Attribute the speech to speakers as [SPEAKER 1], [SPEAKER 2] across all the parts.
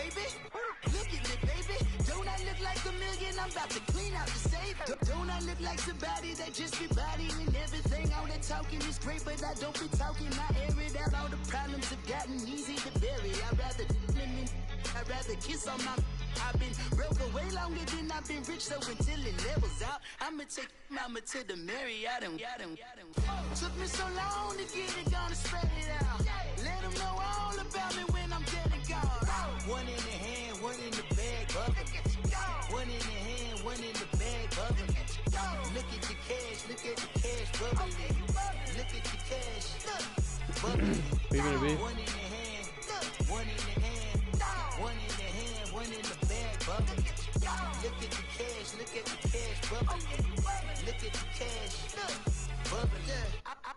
[SPEAKER 1] baby. Look at me, baby. Don't I look like a million? I'm about to clean out the safe. Don't I look like somebody that just be bodying everything? All that talking is great, but I don't be talking. I air it out. All the problems have gotten easy to bury. I'd rather kiss on my. I've been broke way longer than I've been rich, so until it levels out, I'ma take mama to the Marriott and took me so long to get it, gonna spread it out. Let them know all about me when I'm dead and gone. One in the hand, one in the bag, bubbling. One in the hand, one in the bag, bubbling. Look at the cash, look at the cash, bubbling. Look at the cash, bubbling. One in the hand, one in the hand, one in the hand, one in the bag, bubbling. Look at the cash, look at the cash, bubbling. Look at the cash, bubbling.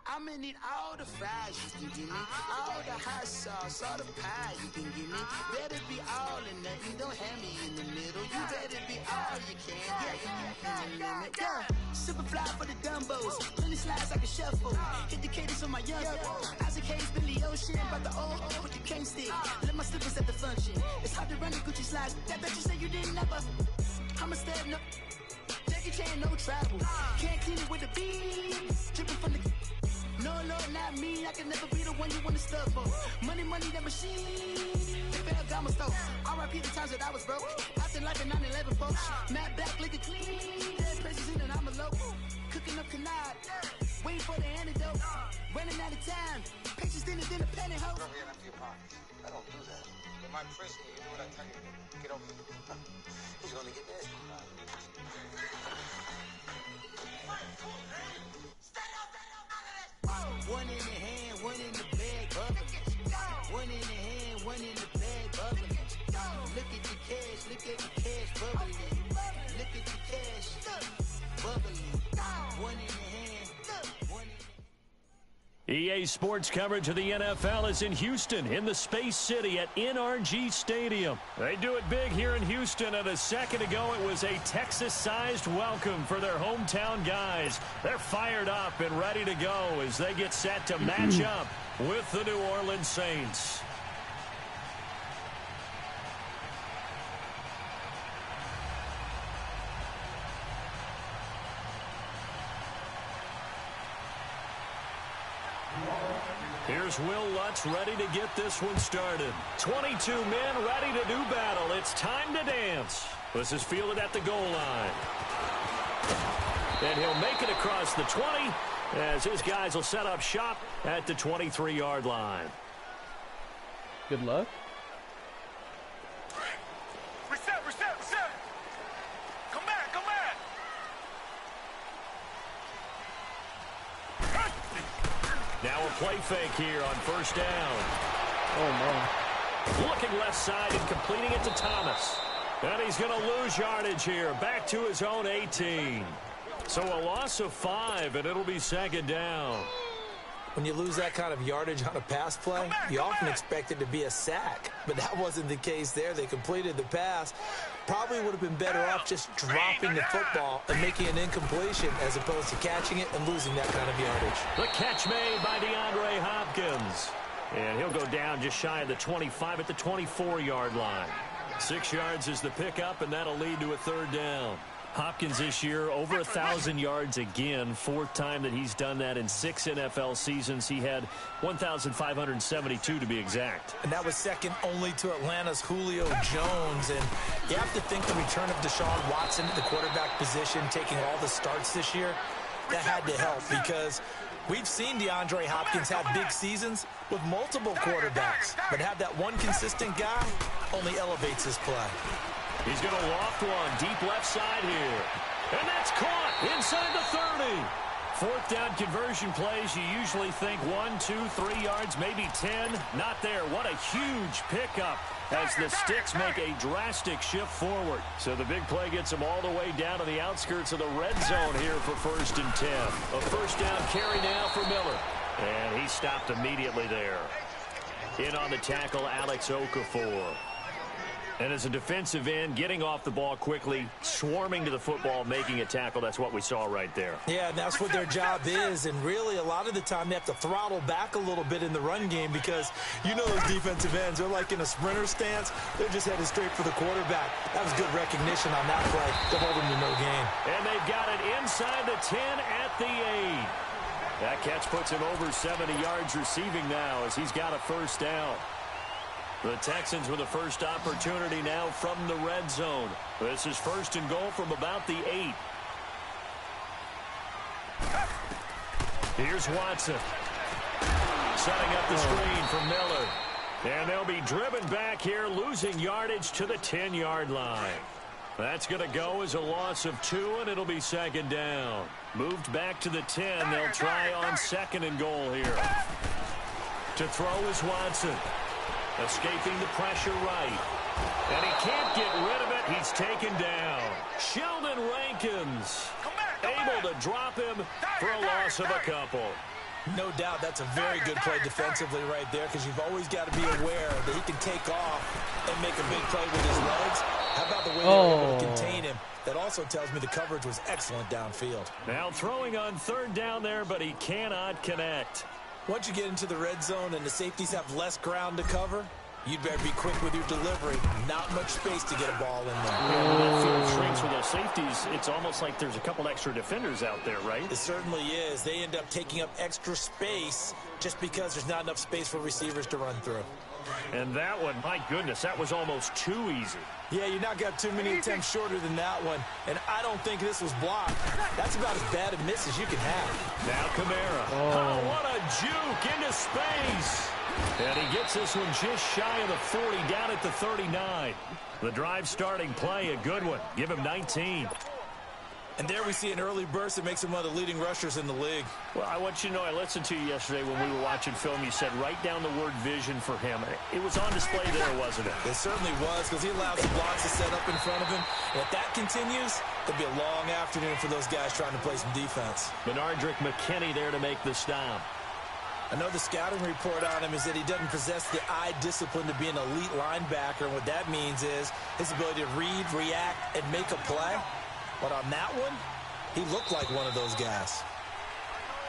[SPEAKER 1] I'ma need all the fries you can give me, all the hot sauce, all the pie you can give me. Better be all or nothing, don't have me in the middle. You better be all you can, yeah. Super fly for the Dumbos, plenty slides like a shuffle. Hit the cadence on my young Isaac Hayes, Billy Ocean, but the old with the cane stick. Let my slippers at the function. It's hard to run the Gucci slides. That bet you say you didn't never. I'm a step no. Jackie Chan, no travel. Can't clean it with a beam. Dripping from the. No, Lord, not me. I can never be the one you want to stuff for. Money, that machine. They fell down my stove. R.I.P. the times that I was broke. After life in 9/11, folks. Matte black, liquor clean. Dead places in and I'm a local. Cooking up canard. Waiting for the antidote. Running out of time. Patience thinner than a penny hoe.
[SPEAKER 2] Over here and empty your pockets. I don't do that. You might frisk me. You do what I tell you. Get over here. He's gonna get this.
[SPEAKER 1] One in the hand, one in the bag, bubbling. One in the hand, one in the bag, bubbling. Look at the cash, look at the cash, bubbling. Look at the cash, bubbling. One in the hand, one in the.
[SPEAKER 3] EA Sports coverage of the NFL is in Houston, in the Space City at NRG Stadium. They do it big here in Houston, and a second ago it was a Texas-sized welcome for their hometown guys. They're fired up and ready to go as they get set to match up with the New Orleans Saints. Here's Will Lutz ready to get this one started. 22 men ready to do battle. It's time to dance. This is fielded at the goal line. And he'll make it across the 20 as his guys will set up shop at the 23-yard line.
[SPEAKER 4] Good luck.
[SPEAKER 2] Reset. Come back.
[SPEAKER 3] Now a play fake here on first down.
[SPEAKER 4] Oh, no.
[SPEAKER 3] Looking left side and completing it to Thomas. And he's going to lose yardage here. Back to his own 18. So a loss of 5, and it'll be second down.
[SPEAKER 5] When you lose that kind of yardage on a pass play, you often expect it to be a sack. But that wasn't the case there. They completed the pass. Probably would have been better off just dropping the football and making an incompletion as opposed to catching it and losing that kind of yardage.
[SPEAKER 3] The catch made by DeAndre Hopkins. And he'll go down just shy of the 25 at the 24-yard line. 6 yards is the pickup, and that'll lead to a third down. Hopkins this year over 1,000 yards again, 4th time that he's done that in 6 NFL seasons. He had 1,572 to be exact.
[SPEAKER 5] And that was second only to Atlanta's Julio Jones. And you have to think the return of Deshaun Watson at the quarterback position, taking all the starts this year, that had to help because we've seen DeAndre Hopkins have big seasons with multiple quarterbacks. But have that one consistent guy only elevates his play.
[SPEAKER 3] He's going to loft one deep left side here. And that's caught inside the 30. 4th down conversion plays, you usually think 1, 2, 3 yards, maybe 10. Not there. What a huge pickup as the Sticks make a drastic shift forward. So the big play gets them all the way down to the outskirts of the red zone here for 1st and 10. A first down carry now for Miller. And he stopped immediately there. In on the tackle, Alex Okafor. And as a defensive end, getting off the ball quickly, swarming to the football, making a tackle, that's what we saw right there.
[SPEAKER 5] Yeah, and that's what their job is. And really, a lot of the time, they have to throttle back a little bit in the run game because you know those defensive ends, they're like in a sprinter stance. They're just headed straight for the quarterback. That was good recognition on that play to hold them to no gain.
[SPEAKER 3] And they've got it inside the 10 at the 8. That catch puts him over 70 yards receiving now as he's got a first down. The Texans with the first opportunity now from the red zone. This is first and goal from about the 8. Here's Watson. Setting up the screen for Miller. And they'll be driven back here, losing yardage to the 10-yard line. That's going to go as a loss of 2, and it'll be second down. Moved back to the 10. They'll try on second and goal here. To throw is Watson. Escaping the pressure right. And he can't get rid of it. He's taken down. Sheldon Rankins able to drop him for a loss of a couple.
[SPEAKER 5] No doubt that's a very good play defensively right there because you've always got to be aware that he can take off and make a big play with his legs. How about the way they were able to contain him? That also tells me the coverage was excellent downfield.
[SPEAKER 3] Now throwing on third down there, but he cannot connect.
[SPEAKER 5] Once you get into the red zone and the safeties have less ground to cover, you'd better be quick with your delivery. Not much space to get a ball in there.
[SPEAKER 3] Yeah, that field shrinks with those safeties. It's almost like there's a couple extra defenders out there, right?
[SPEAKER 5] It certainly is. They end up taking up extra space just because there's not enough space for receivers to run through.
[SPEAKER 3] And that one, my goodness, that was almost too easy.
[SPEAKER 5] Yeah, you not got too many attempts shorter than that one. And I don't think this was blocked. That's about as bad a miss as you can have.
[SPEAKER 3] Now Kamara. Oh, what a juke into space. And he gets this one just shy of the 40, down at the 39. The drive starting play, a good one. Give him 19.
[SPEAKER 5] And there we see an early burst that makes him one of the leading rushers in the league.
[SPEAKER 3] Well, I want you to know, I listened to you yesterday when we were watching film. You said write down the word vision for him. It was on display there, wasn't it?
[SPEAKER 5] It certainly was because he allows the blocks to set up in front of him. And if that continues, it'll be a long afternoon for those guys trying to play some defense.
[SPEAKER 3] Benardrick McKinney there to make the stop.
[SPEAKER 5] I know the scouting report on him is that he doesn't possess the eye discipline to be an elite linebacker. And what that means is his ability to read, react, and make a play. But on that one, he looked like one of those guys.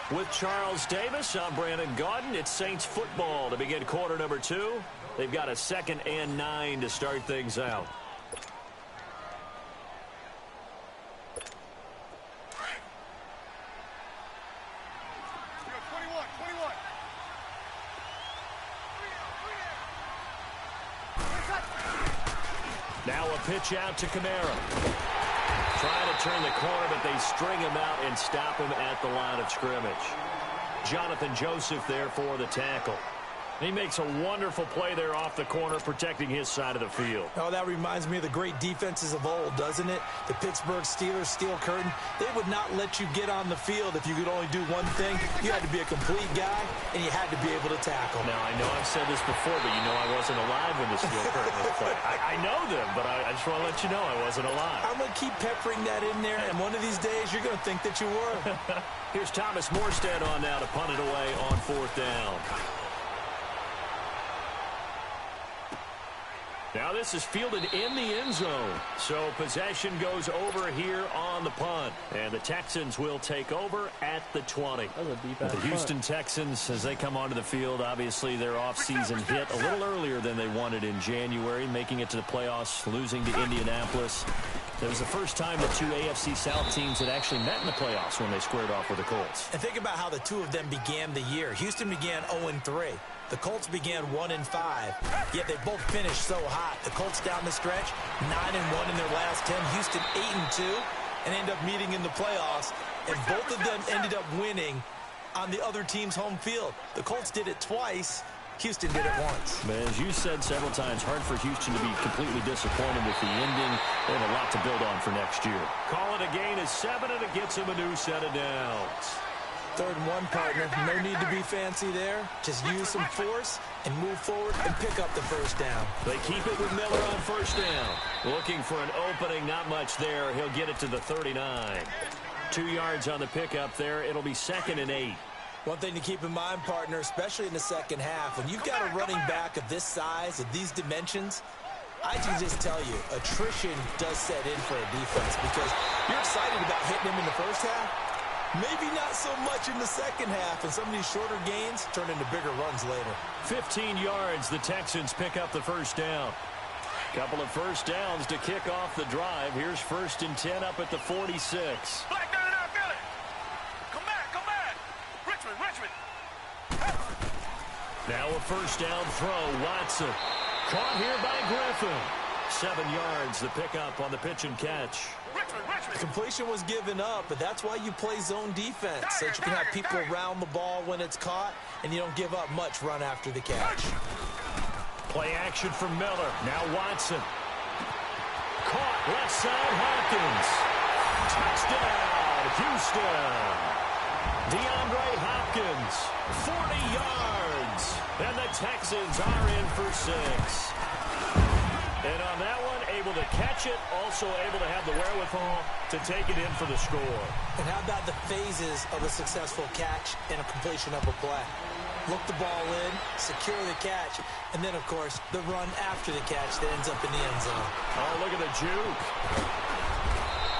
[SPEAKER 3] With Charles Davis, I'm Brandon Gaudin. It's Saints football to begin quarter number 2. They've got a 2nd and 9 to start things out. Now a pitch out to Kamara. Trying to turn the corner, but they string him out and stop him at the line of scrimmage. Jonathan Joseph there for the tackle. He makes a wonderful play there off the corner, protecting his side of the field.
[SPEAKER 5] Oh, that reminds me of the great defenses of old, doesn't it? The Pittsburgh Steelers, steel curtain. They would not let you get on the field if you could only do one thing. You had to be a complete guy, and you had to be able to tackle.
[SPEAKER 3] Now, I know I've said this before, but you know I wasn't alive when the steel curtain was played. I know them, but I just want to let you know I wasn't alive.
[SPEAKER 5] I'm going to keep peppering that in there, and one of these days you're going to think that you were.
[SPEAKER 3] Here's Thomas Morstead on now to punt it away on 4th down. Now this is fielded in the end zone. So possession goes over here on the punt. And the Texans will take over at the 20. The Houston Texans, as they come onto the field, obviously their offseason hit a little earlier than they wanted in January, making it to the playoffs, losing to Indianapolis. It was the first time the two AFC South teams had actually met in the playoffs when they squared off with the Colts.
[SPEAKER 5] And think about how the two of them began the year. Houston began 0-3. The Colts began 1-5, yet they both finished so hot. The Colts down the stretch, 9-1 in their last 10. Houston 8-2, and end up meeting in the playoffs. And both of them ended up winning on the other team's home field. The Colts did it twice. Houston did it once.
[SPEAKER 3] But as you said several times, hard for Houston to be completely disappointed with the ending. They have a lot to build on for next year. Call it a gain of 7, and it gets him a new set of downs.
[SPEAKER 5] 3rd and 1, partner. No need to be fancy there. Just use some force and move forward and pick up the first down.
[SPEAKER 3] They keep it with Miller on 1st down. Looking for an opening, not much there. He'll get it to the 39. 2 yards on the pickup there. It'll be 2nd and 8.
[SPEAKER 5] One thing to keep in mind, partner, especially in the second half, when you've got a running back of this size, of these dimensions, I can just tell you, attrition does set in for a defense because you're excited about hitting him in the first half. Maybe not so much in the second half, and some of these shorter gains turn into bigger runs later.
[SPEAKER 3] 15 yards, the Texans pick up the first down. Couple of first downs to kick off the drive. Here's 1st and 10 up at the 46.
[SPEAKER 6] Black down and out, feel it. Come back. Richmond.
[SPEAKER 3] Now a first down throw, Watson. Caught here by Griffin. 7 yards, the pickup on the pitch and catch.
[SPEAKER 5] The completion was given up, but that's why you play zone defense, so that you can have people around the ball when it's caught, and you don't give up much run after the catch.
[SPEAKER 3] Play action for Miller. Now Watson. Caught left side, Hopkins. Touchdown, Houston. DeAndre Hopkins, 40 yards. And the Texans are in for 6. And on that one, able to catch it, also able to have the wherewithal to take it in for the score.
[SPEAKER 5] And how about the phases of a successful catch and a completion of a play? Look the ball in, secure the catch, and then, of course, the run after the catch that ends up in the end zone.
[SPEAKER 3] Oh, look at the juke.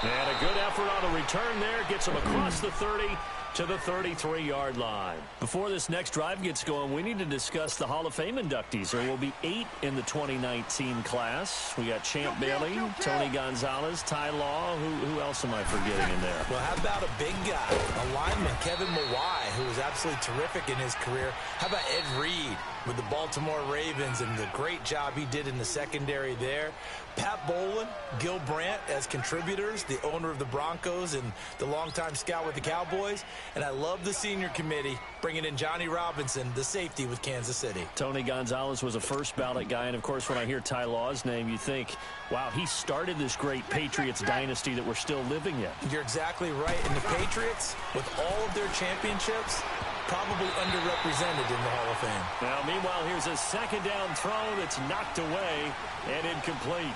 [SPEAKER 3] And a good effort on the return there. Gets him across the 30 to the 33-yard line. Before this next drive gets going, we need to discuss the Hall of Fame inductees. There will be 8 in the 2019 class. We got Champ Bailey, Tony Gonzalez, Ty Law. Who else am I forgetting in there?
[SPEAKER 5] Well, how about a big guy, a lineman, Kevin Mawai, who was absolutely terrific in his career. How about Ed Reed with the Baltimore Ravens and the great job he did in the secondary there? Pat Bowlen, Gil Brandt as contributors, the owner of the Broncos and the longtime scout with the Cowboys. And I love the senior committee bringing in Johnny Robinson, the safety with Kansas City.
[SPEAKER 3] Tony Gonzalez was a first ballot guy. And, of course, when I hear Ty Law's name, you think, wow, he started this great Patriots dynasty that we're still living in.
[SPEAKER 5] You're exactly right. And the Patriots, with all of their championships, probably underrepresented in the Hall of Fame.
[SPEAKER 3] Now, meanwhile, here's a second down throw that's knocked away and incomplete.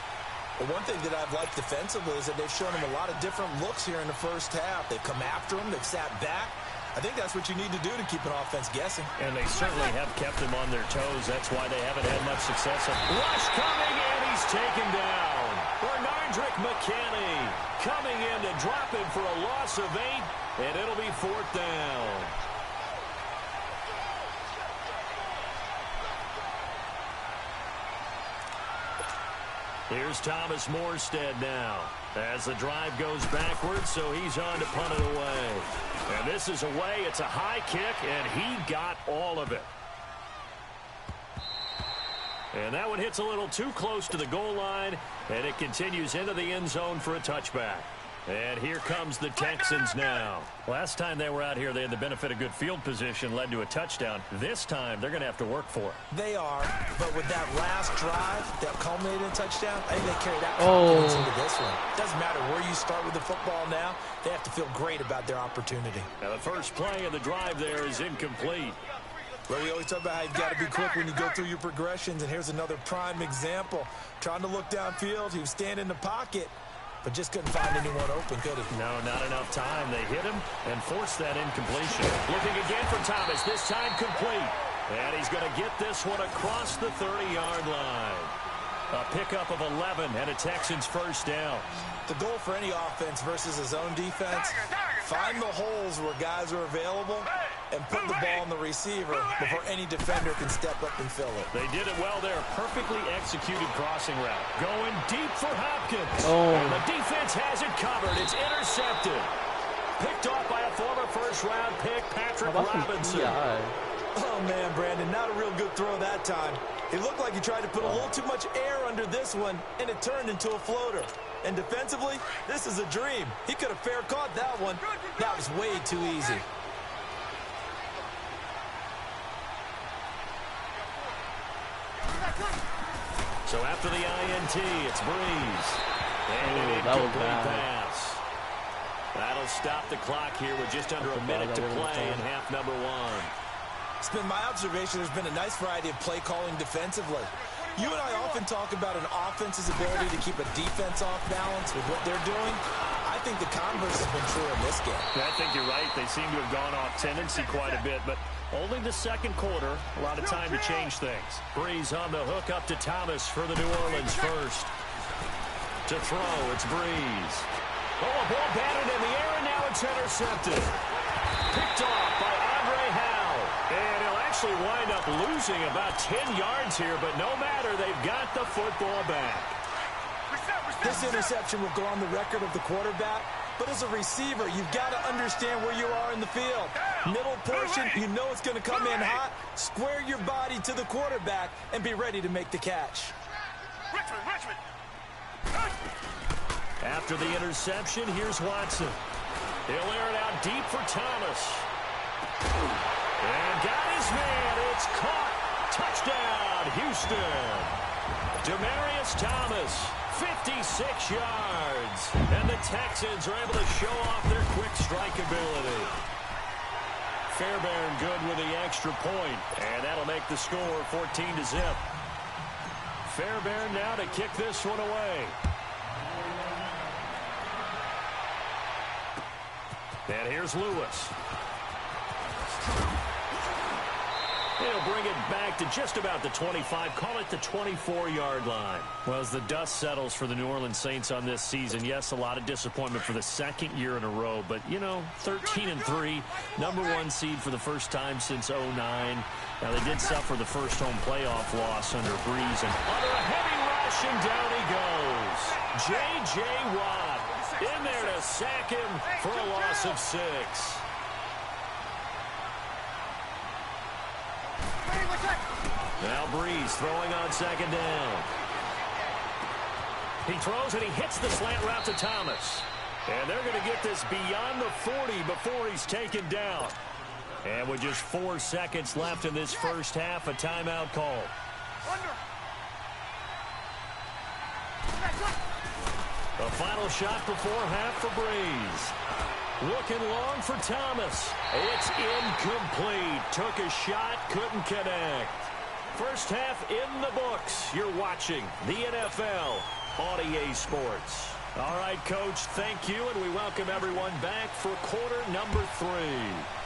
[SPEAKER 5] But one thing that I've liked defensively is that they've shown him a lot of different looks here in the first half. They've come after him. They've sat back. I think that's what you need to do to keep an offense guessing.
[SPEAKER 3] And they certainly have kept them on their toes. That's why they haven't had much success. Rush coming, and he's taken down. Bernardrick McKinney coming in to drop him for a loss of 8, and it'll be 4th down. Here's Thomas Morstead now as the drive goes backwards, so he's on to punt it away. And this is away. It's a high kick, and he got all of it. And that one hits a little too close to the goal line, and it continues into the end zone for a touchback. And here comes the Texans now. Last time they were out here, they had the benefit of good field position, led to a touchdown. This time, they're going to have to work for it.
[SPEAKER 5] They are, but with that last drive that culminated in a touchdown, I think they carried that confidence into this one. Doesn't matter where you start with the football now, they have to feel great about their opportunity.
[SPEAKER 3] Now, the first play of the drive there is incomplete.
[SPEAKER 5] Well, we always talk about how you've got to be quick when you go through your progressions, and here's another prime example. Trying to look downfield, he was standing in the pocket, but just couldn't find anyone open, could he?
[SPEAKER 3] No, not enough time. They hit him and forced that incompletion. Looking again for Thomas, this time complete. And he's going to get this one across the 30-yard line. A pickup of 11 and a Texans first down.
[SPEAKER 5] The goal for any offense versus a zone defense, find the holes where guys are available and put the ball on the receiver before any defender can step up and fill it.
[SPEAKER 3] They did it well there. Perfectly executed crossing route. Going deep for Hopkins. And the defense has it covered. It's intercepted. Picked off by a former first-round pick, Patrick Robinson.
[SPEAKER 5] Oh, man, Brandon, not a real good throw that time. It looked like he tried to put a little too much air under this one, and it turned into a floater. And defensively, this is a dream. He could have fair caught that one. That was way too easy.
[SPEAKER 3] So after the INT, it's Breeze. And an incomplete pass. That'll stop the clock here with just under a minute to play in half number 1.
[SPEAKER 5] It's been my observation there's been a nice variety of play calling defensively. You and I often talk about an offense's ability to keep a defense off balance with what they're doing. I think the converse has been true in this game.
[SPEAKER 3] I think you're right. They seem to have gone off tendency quite a bit, but Only the second quarter. A lot of time to change things. Breeze on the hook up to Thomas for the New Orleans first. To throw, it's Breeze. Oh, a ball batted in the air, and now it's intercepted. Picked off by Andre Howe. And he'll actually wind up losing about 10 yards here, but no matter, they've got the football back.
[SPEAKER 5] This interception will go on the record of the quarterback, but as a receiver, you've got to understand where you are in the field. Middle portion, you know it's going to come in hot. Square your body to the quarterback and be ready to make the catch.
[SPEAKER 6] Richmond.
[SPEAKER 3] After the interception, here's Watson. He'll air it out deep for Thomas. And got his man. It's caught. Touchdown, Houston. Demaryius Thomas, 56 yards. And the Texans are able to show off their quick strike ability. Fairbairn good with the extra point. And that'll make the score 14-0. Fairbairn now to kick this one away. And here's Lewis. He'll bring it back to just about the 25. Call it the 24-yard line. Well, as the dust settles for the New Orleans Saints on this season, yes, a lot of disappointment for the second year in a row. But, 13-3, number one seed for the first time since 2009. Now, they did suffer the first home playoff loss under Breeze. And under a heavy rush, and down he goes. J.J. Watt in there to sack him for a loss of 6. Now Breeze throwing on second down. He throws and he hits the slant route to Thomas. And they're going to get this beyond the 40 before he's taken down. And with just 4 seconds left in this first half, a timeout call. A final shot before half for Breeze. Looking long for Thomas. It's incomplete. Took a shot, couldn't connect. First half in the books. You're watching the NFL on EA Sports. All right, Coach, thank you, and we welcome everyone back for quarter number 3.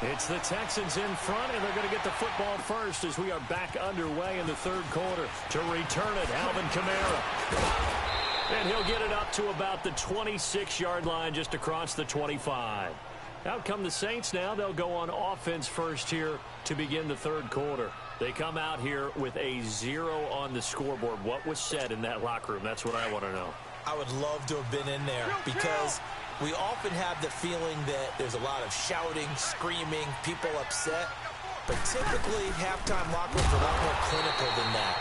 [SPEAKER 3] It's the Texans in front, and they're going to get the football first as we are back underway in the third quarter. To return it, Alvin Kamara. And he'll get it up to about the 26-yard line, just across the 25. Out come the Saints now. They'll go on offense first here to begin the third quarter. They come out here with a 0 on the scoreboard. What was said in that locker room? That's what I want to know.
[SPEAKER 5] I would love to have been in there because we often have the feeling that there's a lot of shouting, screaming, people upset. But typically, halftime locker rooms are a lot more clinical than that.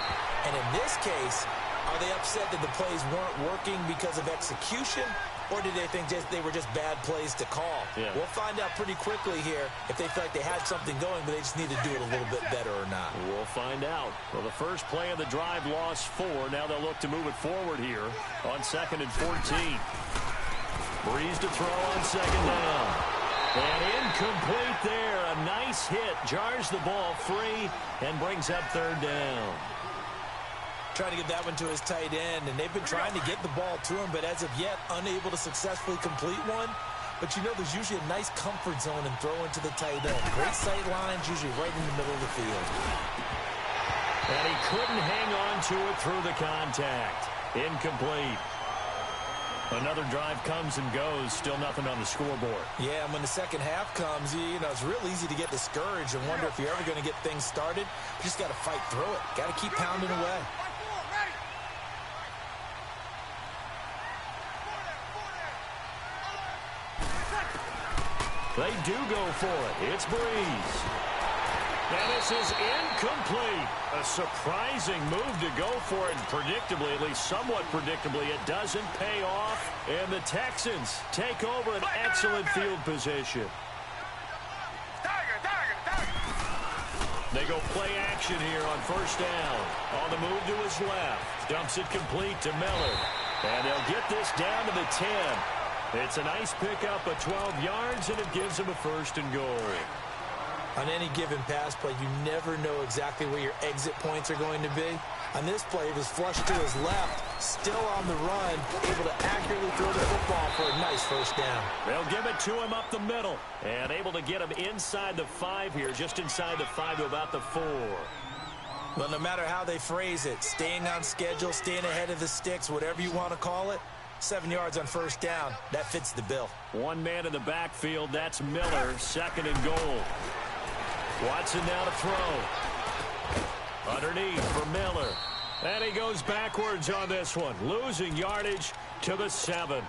[SPEAKER 5] And in this case, are they upset that the plays weren't working because of execution? Or did they think they were just bad plays to call? Yeah. We'll find out pretty quickly here if they feel like they had something going, but they just need to do it a little bit better or not.
[SPEAKER 3] We'll find out. Well, the first play of the drive lost 4. Now they'll look to move it forward here on 2nd and 14. Breeze to throw on second down. And incomplete there. A nice hit. Jars the ball free and brings up third down.
[SPEAKER 5] Trying to get that one to his tight end, and they've been trying to get the ball to him, but as of yet, unable to successfully complete one. But there's usually a nice comfort zone and throw into the tight end. Great sight lines, usually right in the middle of the field.
[SPEAKER 3] And he couldn't hang on to it through the contact. Incomplete. Another drive comes and goes, still nothing on the scoreboard.
[SPEAKER 5] Yeah, and when the second half comes, it's real easy to get discouraged and wonder if you're ever going to get things started. You just got to fight through it. Got to keep pounding away.
[SPEAKER 3] They do go for it. It's Breeze. And this is incomplete. A surprising move to go for it. And predictably, at least somewhat predictably, it doesn't pay off. And the Texans take over an excellent field position. They go play action here on first down. On the move to his left. Dumps it complete to Miller. And they'll get this down to the 10. It's a nice pickup of 12 yards, and it gives him a 1st and goal.
[SPEAKER 5] On any given pass play, you never know exactly where your exit points are going to be. On this play, he was flushed to his left, still on the run, able to accurately throw the football for a nice first down.
[SPEAKER 3] They'll give it to him up the middle, and able to get him inside the 5 here, just inside the 5 to about the 4.
[SPEAKER 5] Well, no matter how they phrase it, staying on schedule, staying ahead of the sticks, whatever you want to call it, 7 yards on first down, that fits the bill.
[SPEAKER 3] One man in the backfield, that's Miller, 2nd and goal. Watson now to throw. Underneath for Miller. And he goes backwards on this one, losing yardage to the 7.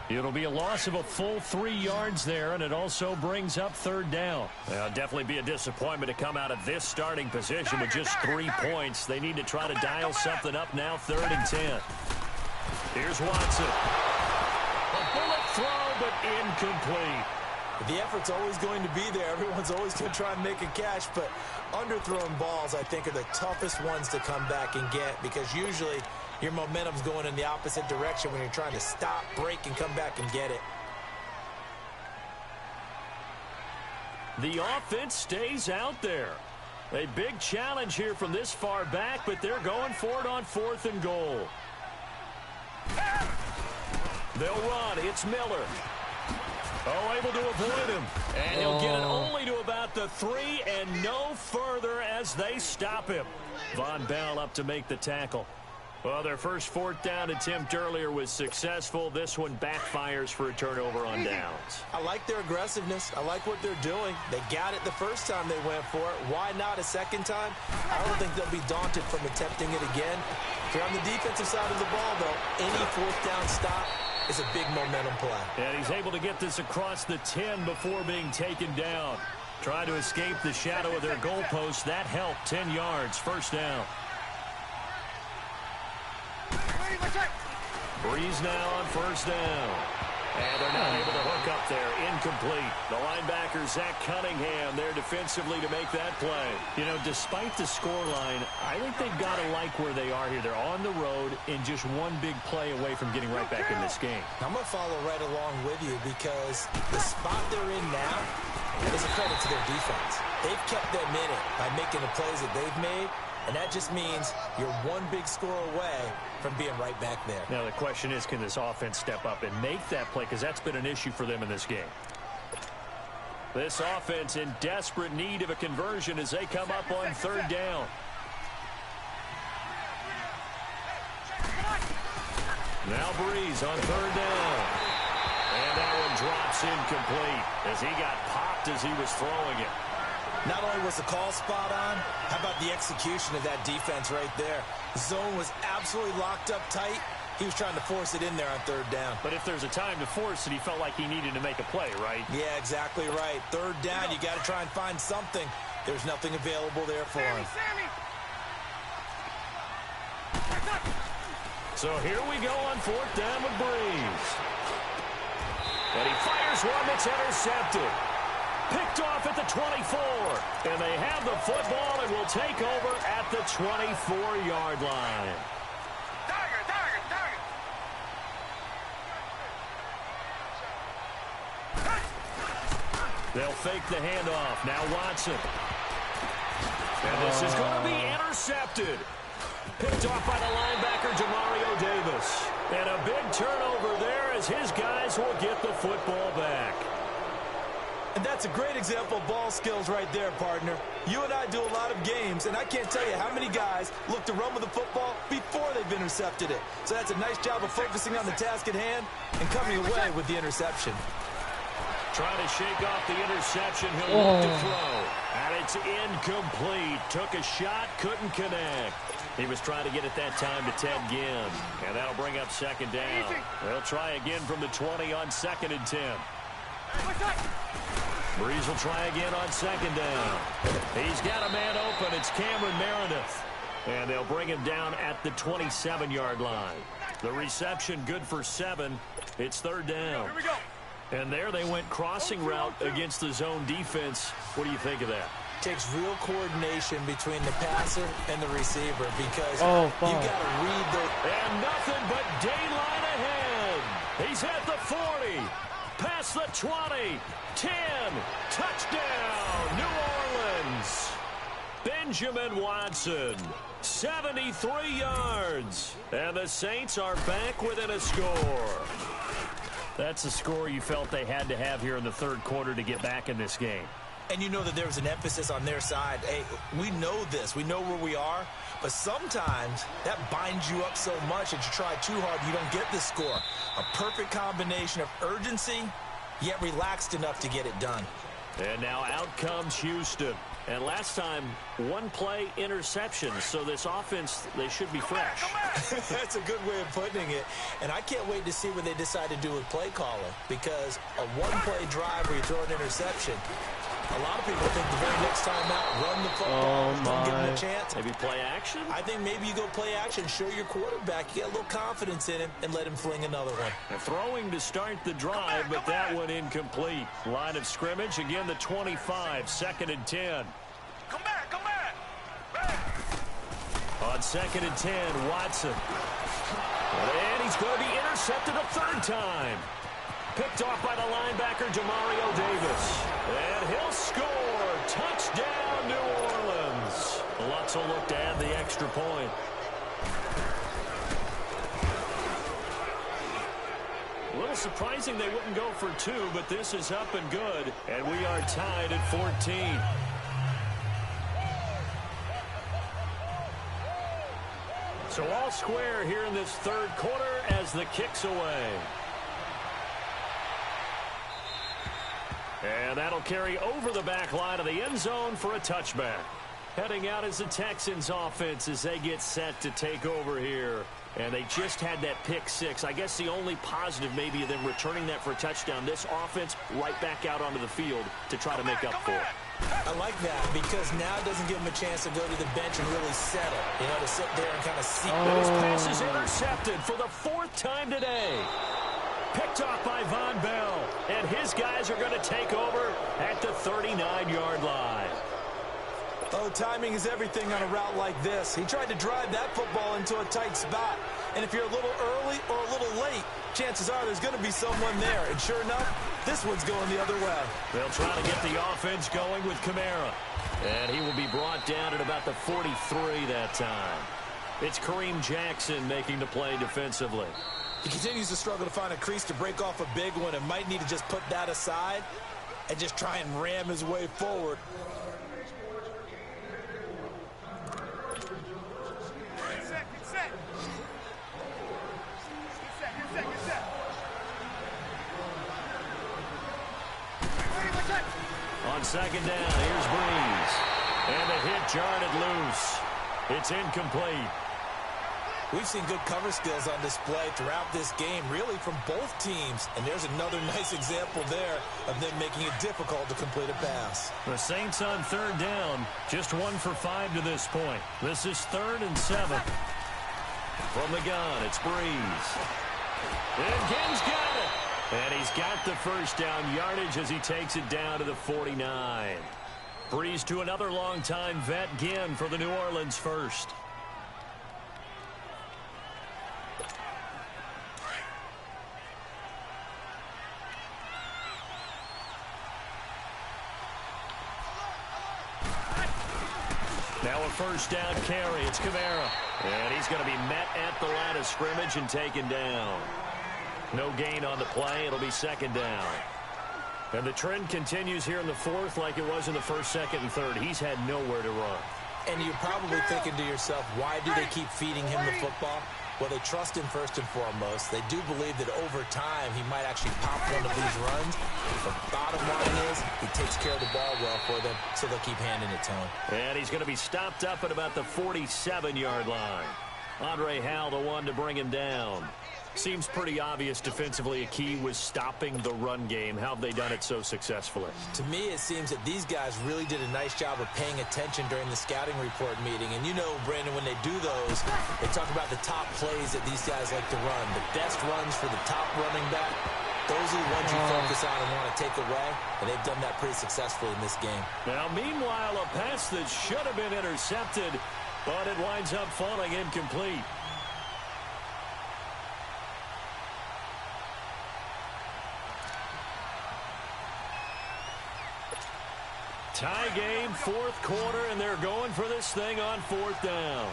[SPEAKER 3] It'll be a loss of a full 3 yards there, and it also brings up 3rd down. It'll definitely be a disappointment to come out of this starting position with just 3 points. They need to try to dial something up now, 3rd and 10. Here's Watson. A bullet throw, but incomplete.
[SPEAKER 5] The effort's always going to be there. Everyone's always going to try and make a catch, but underthrown balls, I think, are the toughest ones to come back and get because usually your momentum's going in the opposite direction when you're trying to stop, break, and come back and get it.
[SPEAKER 3] The offense stays out there. A big challenge here from this far back, but they're going for it on 4th and goal. They'll run. It's Miller. Oh, able to avoid him. And he'll get it only to about the 3 and no further as they stop him. Von Bell up to make the tackle. Well, their first 4th down attempt earlier was successful. This one backfires for a turnover on downs.
[SPEAKER 5] I like their aggressiveness. I like what they're doing. They got it the first time they went for it. Why not a second time? I don't think they'll be daunted from attempting it again. If you're on the defensive side of the ball, though, any 4th down stop is a big momentum play.
[SPEAKER 3] And he's able to get this across the 10 before being taken down. Trying to escape the shadow of their goalpost. That helped. 10 yards. First down. Breeze now on first down. And they're not able to hook up there. Incomplete. The linebacker, Zach Cunningham, there defensively to make that play. You know, despite the scoreline, I think they've got to like where they are here. They're on the road and just one big play away from getting right back in this game.
[SPEAKER 5] I'm going to follow right along with you because the spot they're in now is a credit to their defense. They've kept them in it by making the plays that they've made, and that just means you're one big score away from being right back there.
[SPEAKER 3] Now the question is, can this offense step up and make that play? Because that's been an issue for them in this game. This offense in desperate need of a conversion as they come up on 3rd down. Now Breeze on 3rd down. And that one drops incomplete as he got popped as he was throwing it.
[SPEAKER 5] Not only was the call spot on, how about the execution of that defense right there? The zone was absolutely locked up tight. He was trying to force it in there on 3rd down.
[SPEAKER 3] But if there's a time to force it, he felt like he needed to make a play, right?
[SPEAKER 5] Yeah, exactly right. 3rd down, you got to try and find something. There's nothing available there for him.
[SPEAKER 3] So here we go on 4th down with Breeze. And he fires one that's intercepted. Picked off at the 24. And they have the football and will take over at the 24-yard line. They'll fake the handoff. Now Watson. And this is going to be intercepted. Picked off by the linebacker, Demario Davis. And a big turnover there as his guys will get the football back.
[SPEAKER 5] And that's a great example of ball skills right there, partner. You and I do a lot of games, and I can't tell you how many guys look to run with the football before they've intercepted it. So that's a nice job of focusing on the task at hand and coming away with the interception.
[SPEAKER 3] Trying to shake off the interception. He'll look to throw. And it's incomplete. Took a shot, couldn't connect. He was trying to get it that time to Ted Ginn. And that'll bring up 2nd down. They'll try again from the 20 on 2nd and 10. Breeze will try again on 2nd down. He's got a man open. It's Cameron Meredith. And they'll bring him down at the 27-yard line. The reception good for 7. It's 3rd down.
[SPEAKER 6] Here we go.
[SPEAKER 3] And there they went crossing route against the zone defense. What do you think of that?
[SPEAKER 5] Takes real coordination between the passer and the receiver because you got to read the...
[SPEAKER 3] And nothing but daylight ahead. He's at the 40. Past the 20. 10. Touchdown, New Orleans. Benjamin Watson, 73 yards. And the Saints are back within a score. That's a score you felt they had to have here in the third quarter to get back in this game.
[SPEAKER 5] And you know that there was an emphasis on their side. Hey, we know this. We know where we are. But sometimes that binds you up so much that you try too hard, you don't get the score. A perfect combination of urgency, yet relaxed enough to get it done.
[SPEAKER 3] And now out comes Houston. And last time, one-play interception. So this offense, they should be fresh.
[SPEAKER 5] That's a good way of putting it. And I can't wait to see what they decide to do with play calling. Because a one-play drive where you throw an interception, a lot of people think the very next time out, run the football, don't give them a chance.
[SPEAKER 3] Maybe play action?
[SPEAKER 5] I think maybe you go play action, show your quarterback, you get a little confidence in him, and let him fling another one.
[SPEAKER 3] And throwing to start the drive, but that one incomplete. Line of scrimmage, again the 25, 2nd and 10.
[SPEAKER 6] Come back, come back.
[SPEAKER 3] On 2nd and 10, Watson. And he's going to be intercepted a third time. Picked off by the linebacker, Demario Davis. And he'll score. Touchdown, New Orleans. Lutz will look to add the extra point. A little surprising they wouldn't go for 2, but this is up and good. And we are tied at 14. So all square here in this third quarter as the kick's away. And that'll carry over the back line of the end zone for a touchback. Heading out is the Texans offense as they get set to take over here. And they just had that pick 6. I guess the only positive maybe of them returning that for a touchdown. This offense right back out onto the field to try to make up for it.
[SPEAKER 5] I like that because now it doesn't give them a chance to go to the bench and really settle. You know, to sit there and kind of see.
[SPEAKER 3] His pass is intercepted for the 4th time today. Picked off by Von Bell. And his guys are going to take over at the 39-yard line.
[SPEAKER 5] Oh, timing is everything on a route like this. He tried to drive that football into a tight spot. And if you're a little early or a little late, chances are there's going to be someone there. And sure enough, this one's going the other way.
[SPEAKER 3] They'll try to get the offense going with Kamara. And he will be brought down at about the 43 that time. It's Kareem Jackson making the play defensively.
[SPEAKER 5] He continues to struggle to find a crease to break off a big one and might need to just put that aside and just try and ram his way forward.
[SPEAKER 3] On 2nd down, here's Breeze. And the hit jarred it loose. It's incomplete.
[SPEAKER 5] We've seen good cover skills on display throughout this game, really from both teams. And there's another nice example there of them making it difficult to complete a pass.
[SPEAKER 3] The Saints on 3rd down, just 1 for 5 to this point. This is 3rd and 7. From the gun, it's Breeze. And Ginn's got it. And he's got the first down yardage as he takes it down to the 49. Breeze to another long-time vet, Ginn, for the New Orleans first. Now a first down carry. It's Kamara. And he's going to be met at the line of scrimmage and taken down. No gain on the play. It'll be 2nd down. And the trend continues here in the 4th like it was in the 1st, 2nd, and 3rd. He's had nowhere to run.
[SPEAKER 5] And you're probably thinking to yourself, why do they keep feeding him the football? Well, they trust him first and foremost. They do believe that over time he might actually pop one of these runs. The bottom line is he takes care of the ball well for them, so they'll keep handing it to him.
[SPEAKER 3] And he's going to be stopped up at about the 47-yard line. Andre Howell, the one to bring him down. Seems pretty obvious defensively a key was stopping the run game. How have they done it so successfully?
[SPEAKER 5] To me, it seems that these guys really did a nice job of paying attention during the scouting report meeting. And you know, Brandon, when they do those, they talk about the top plays that these guys like to run. The best runs for the top running back, those are the ones you focus on and want to take away. And they've done that pretty successfully in this game.
[SPEAKER 3] Now, meanwhile, a pass that should have been intercepted, but it winds up falling incomplete. Tie game, fourth quarter, and they're going for this thing on fourth down.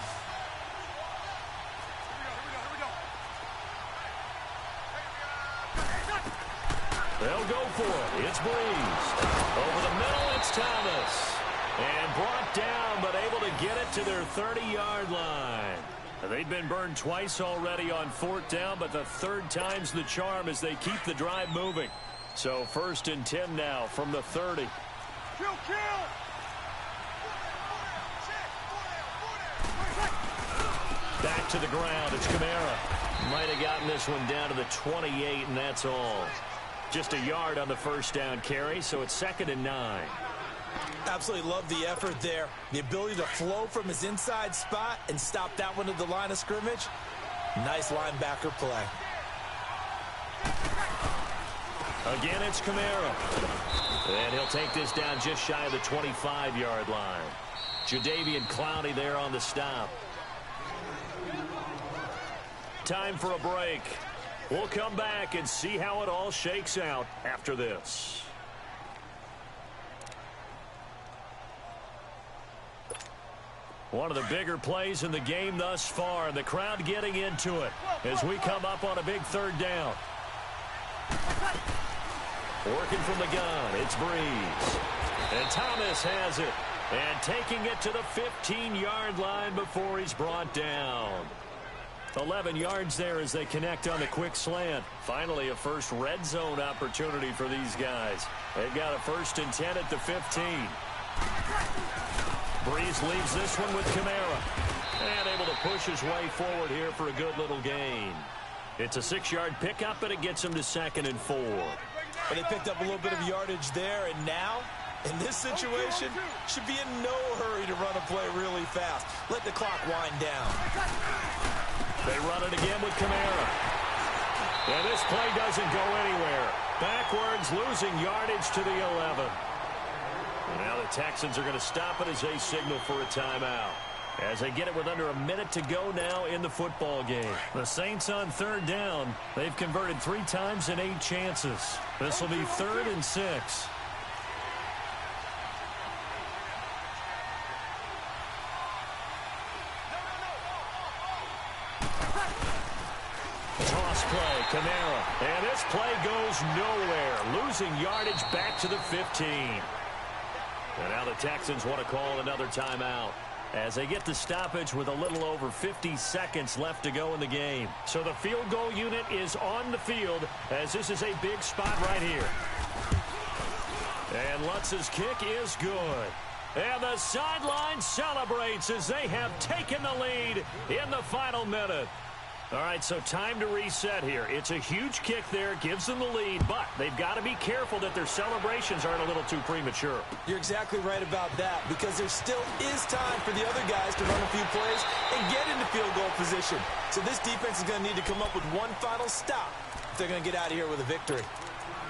[SPEAKER 3] They'll go for it. It's Breeze. Over the middle, it's Thomas. And brought down, but able to get it to their 30-yard line. They've been burned twice already on fourth down, but the third time's the charm as they keep the drive moving. So 1st and 10 now from the 30. Back to the ground. It's Kamara. Might have gotten this one down to the 28, and that's all. Just a yard on the first down carry, so it's 2nd and 9.
[SPEAKER 5] Absolutely love the effort there. The ability to flow from his inside spot and stop that one at the line of scrimmage. Nice linebacker play.
[SPEAKER 3] Again, it's Kamara. And he'll take this down just shy of the 25-yard line. Jadeveon Clowney there on the stop. Time for a break. We'll come back and see how it all shakes out after this. One of the bigger plays in the game thus far, and the crowd getting into it as we come up on a big third down. Working from the gun, it's Breeze. And Thomas has it. And taking it to the 15-yard line before he's brought down. 11 yards there as they connect on the quick slant. Finally, a first red zone opportunity for these guys. They've got a 1st and 10 at the 15. Breeze leaves this one with Kamara. And able to push his way forward here for a good little gain. It's a 6-yard pickup, and it gets him to 2nd and 4.
[SPEAKER 5] And they picked up a little bit of yardage there, and now, in this situation, should be in no hurry to run a play really fast. Let the clock wind down.
[SPEAKER 3] They run it again with Kamara. And this play doesn't go anywhere. Backwards, losing yardage to the 11. And now the Texans are going to stop it as they signal for a timeout. As they get it with under a minute to go now in the football game. The Saints on third down. They've converted 3 times in 8 chances. This will be 3rd and 6. Toss play, Kamara. And this play goes nowhere. Losing yardage back to the 15. And now the Texans want to call another timeout as they get the stoppage with a little over 50 seconds left to go in the game. So the field goal unit is on the field as this is a big spot right here. And Lutz's kick is good. And the sideline celebrates as they have taken the lead in the final minute. All right, so time to reset here. It's a huge kick there, gives them the lead, but they've got to be careful that their celebrations aren't a little too premature.
[SPEAKER 5] You're exactly right about that, because there still is time for the other guys to run a few plays and get into field goal position. So this defense is going to need to come up with one final stop if they're going to get out of here with a victory.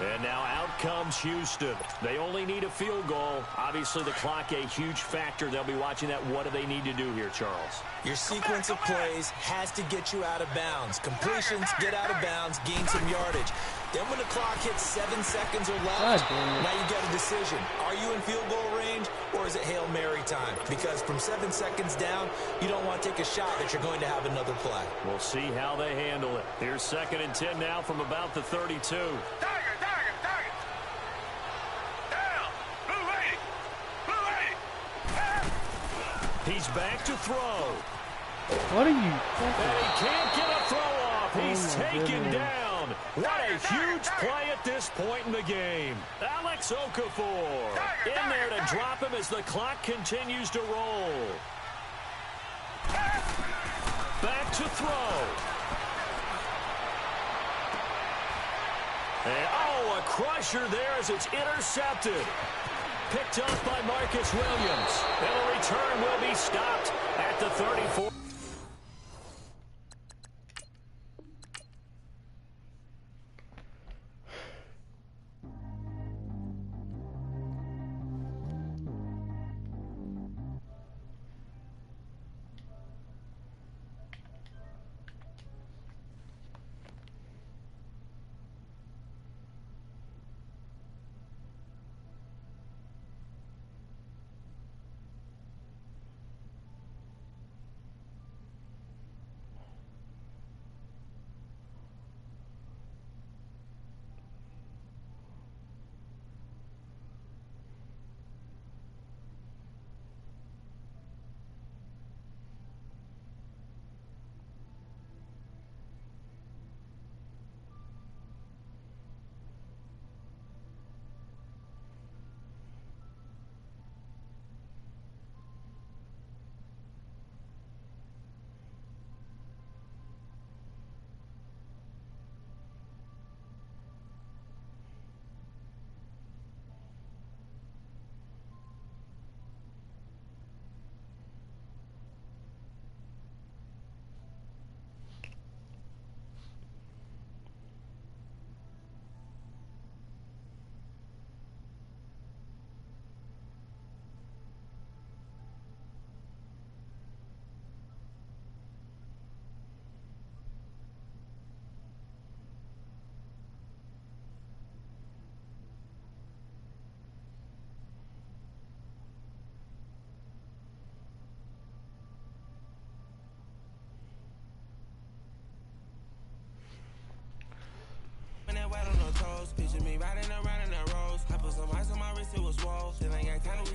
[SPEAKER 3] And now out comes Houston. They only need a field goal. Obviously, the clock a huge factor. They'll be watching that. What do they need to do here, Charles?
[SPEAKER 5] Your sequence of plays has to get you out of bounds. Completions, get out of bounds, gain some yardage. Then when the clock hits 7 seconds or less, now you get a decision. Are you in field goal range, or is it Hail Mary time? Because from 7 seconds down, you don't want to take a shot that you're going to have another play.
[SPEAKER 3] We'll see how they handle it. Here's 2nd and 10 now from about the 32. He's back to throw.
[SPEAKER 4] What are you
[SPEAKER 3] And he can't get a throw off. He's taken
[SPEAKER 4] goodness.
[SPEAKER 3] down. What a huge play at this point in the game. Alex Okafor in there to drop him as the clock continues to roll. Back to throw. And, oh, a crusher there as it's intercepted. Picked up by Marcus Williams. And a return will be stopped at the 34.
[SPEAKER 7] Picture me riding around in that rose. I put some ice on my wrist, it was swole. Then I got time to